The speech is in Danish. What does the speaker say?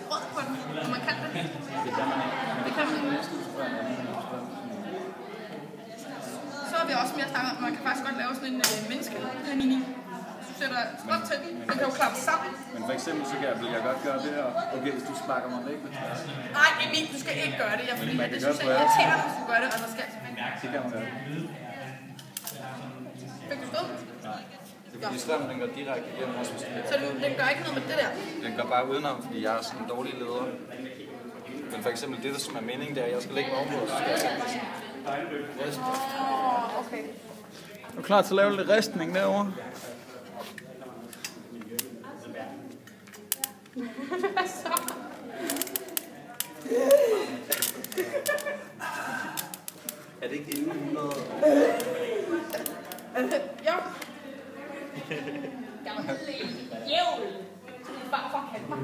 sprød på den, og man kan det. Det kan man ikke. Det kan man ikke. Så har vi også mere snakket om, at man kan faktisk godt lave sådan en menneskepanini. Du sætter strøm til den, den kan jo klappe sammen. Men for eksempel så vil jeg godt gøre det her. Okay, hvis du sparker mig væk. Nej, Emil, du skal ikke gøre det. Fordi det synes jeg irriterer, hvis du gør det, og der skal det kan man gøre. Fik du stød? Nej. Det er fordi strømmen, den går direkte igennem også. Så den gør ikke noget med det der? Den går bare udenom, fordi jeg er sådan en dårlig leder. Men for eksempel det, der som er meningen, det er, at jeg skal lægge mig ovenpå, så skal jeg sætte resten. Okay. Er du klar til at lave lidt ristning derovre? Hvad så? Er det ikke 1100? Ja. Gammel jævl. Bare for at kalde mig.